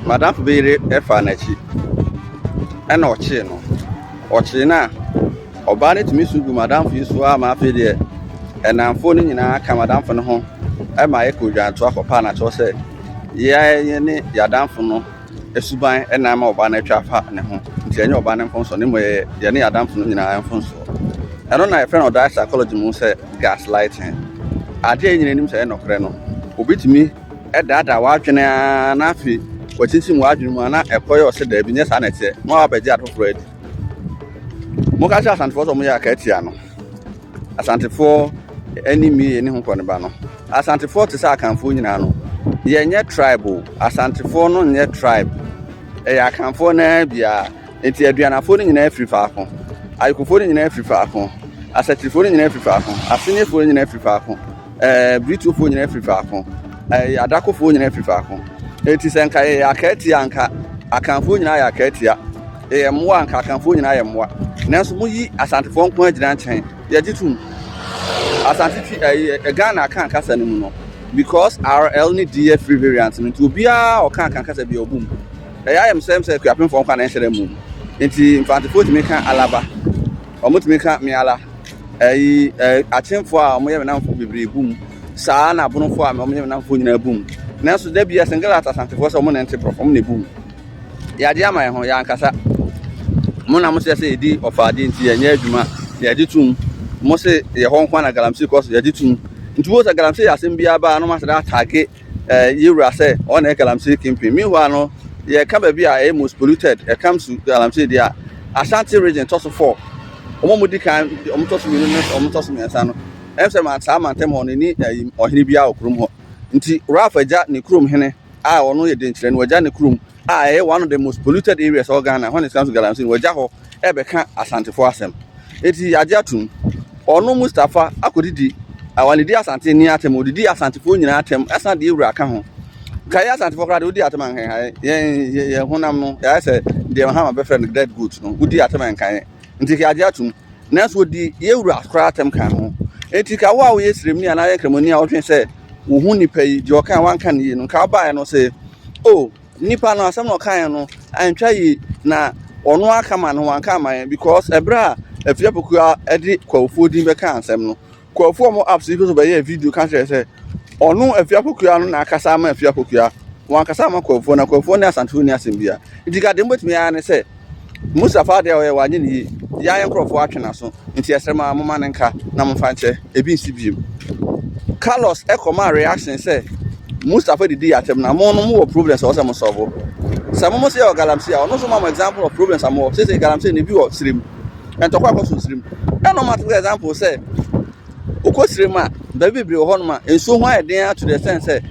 madam for be efa na chi na ochi no ochi na oba ne tumi sugu madam fi so ama afi de enamfo ni nyina ka madam fo no ho e ma ye ko dwan to akopa na cho se ye ne yadamfo no esuban na ma oba na twa fa ne ho nti enye oba ne mfonso ne mo ye ne yadamfo no nyina mfonso eno na friend of that psychology mu say gaslighting ade nyina nim say enokre no obetumi edada wa adwene na afi wachichim wa adwene mu na ekoye o se da bi nye sa na tie mo abaji atofro adi mo ka sha Asantefoɔ so mo ya ka atia no Asantefoɔ enemy eni ho kɔne ba no Asantefoɔ te sa akanfo nyina no ye nye tribe Asantefoɔ no nye tribe ya akanfo na bia enti aduanafo no nyina afiri faako ayikofo no nyina afiri faako asatifo no nyina afiri faako asenyefo no nyina afiri faako britofo nyina afiri faako adakofo nyina afiri faako enti senka ya akatia anka akanfo nyina ya akatia mmoa anka akanfo nyina ya mmoa nanso mo yi Asantefoɔ nko agina nkyɛn ye gitum Asantefi Ghana kan kasa ne mu no because RL ni DF free variant no to bia o kan kasa bia obum I am same say kwapem fo nko na nhyere mu enti Asantefoɔ timi kan alaba o mo timi kan miala achemfo a mo ye menamfo bebre bum saa na bonofo a mo ye menamfo nyina bum nanso da bia single Asantefoɔ so mo na nte prof mo na bum ya de ama ye ho ya ankasa mo na mo se edi ofade nti ye nya adwuma ye gitum mo se ye ho nkwa na galamsey course ye gitum nti wo se galamsey asem bia ba no ma se da attack yewura se o na galamsey campaign mi ho no ye ka ba bia e most polluted e comes to galamsey dia Ashanti region toso 4 omo di kan omo toso mi no omo toso mi ansa no em se ma sa ma ntem ho ni ohene bia okrum ho nti rafaja ne krum hene a ono ye denkyere no waja ne krum one of the most polluted areas of Ghana when it comes to galamsey waja ho e be ka Asantefoɔ asem eti ajatum ono Mustafa akodidi awani di Asante ni atem odidi Asantefoɔ nyina atem asa de ewura ka ho kaya Asantefoɔ kra de odi atem ankan ye honam no ya say de ha ma be friend dead goat no odi atem ankan nti ka ajatum nanso odi ye ewura kra atem kan ho eti ka wo a wo yesrem ni ana ye kremoni a wo twen say wo hu nipa yi de o kan wan kan yi no ka ba no say oh nipa no asem no kan no antwa yi na ono aka ma no wan kan ma because ebra afia pokua edi kwafo din be kan asem no kwafo mo apps so be ye video kan say ono afia pokua no na akasa ma afia pokua wan kasa ma kwafo na Asantefoɔ ni asem bia idiga dem betumi ya ne say Mustafa de o wanye ni ya yen krofo atwena so nti esrema mo ma ne nka na mo fa nche ebi nsi biem Carlos ekoma reaction say Mustafa didi atem na mo no mo problems o say mo solve some mo say o galamsey o no so ma example of problems am o say galamsey ne bi o srim and to kwa so srim e no matter example say okosrim a da bibire o hono ma enso ho ayeden to the sense say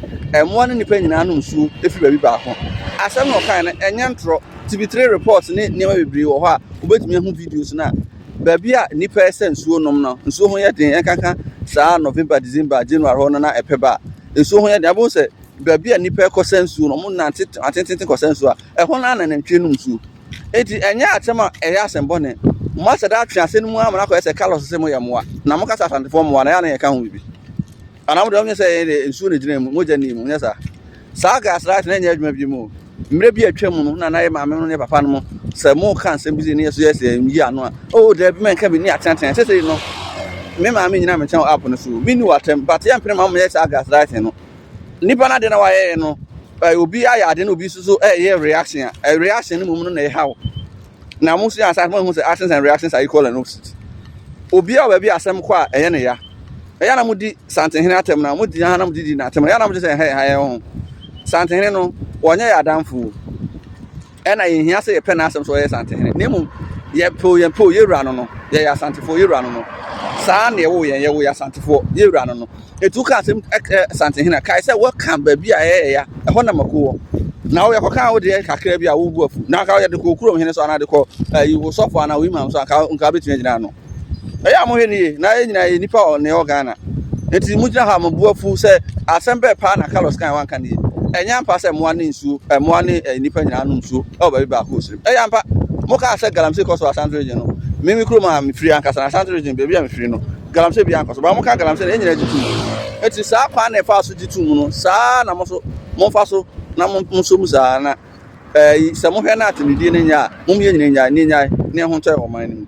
mo ne nipa nyina no nsu efi ba bi ba ho asem no kan na enye ntro tb3 reports ne nipa bibire wo ho a obetumi hu videos na ba bi a nipa ese nsuo nom no nsuo ho yeden enkaka saa November December January ho no na epeba nsuo ho yeden abo say ba bi a nipa ekosa nsuo no mo na atententen kosa nsuo a ho na nantwe no nsuo eti enye atema eya asembo ne mo asa da atwe ase no mu amana ko ese Carlos se mo ye moa na mo kasa Asantefoɔ moa na ya na ye ka ho bibi ana mo de onye se nsuo ne gina mu mo jani mu nya sa gas right na nya adwuma bi mu mre bi atwa mu no na ye maame no ne papa no mo se mo kan sem bi ne yeso yese yi ano a oh de bi men ka bi ni atenten se no me maame nyina me chen app no so mi ni watem but ya mpene maame ye sa gas right no nipa na de na wa ye no obi aya de na obi so ye reaction reaction no mu no na ye hawo na mo so answer mo say actions and reactions are equal and opposite obi a ba bi asem kwa eye ne ya na mo di santenhene atem na mo di ha na mo di na atem ya na mo say ha ye ho santenhene no wonye ya damfo e na ye hia say ye pe na asem so ye santenhene nemu ye po ye wura no ye ya Asantefoɔ ye wura no saa na ye wo ya Asantefoɔ ye wura no etu ka asem santenhene kai say what can ba bi a ye ya e ho na mako na wo yakoka wo de kakra bi a wo bu afu na ka wo de ko kurom hene so ana de ko wo sofo ana wo imam so ka nka betime gina no eya mo hene na nyina nipa o ne Ghana enti mu gina ha mo bu afu se asembe pa na Carlos kan wan kan ni enya mpa se mo ane nsu mo ane nipa nyina no nsu o ba bi ba ko sirim eya mpa mo ka se galamsey ko so Asante region no mimi kurom a me free anka sa Asante region be bia me free no galamsey bi anka so ba mo ka galamsey na nyina jitu enti sa pa na fa so jitu mu no sa na mo so mo fa so na mo so musa na sɛ mohwɛ no ate ne din no nya a mom yɛ nyina nya ne nya ne ho nkyɛ ɔman no mu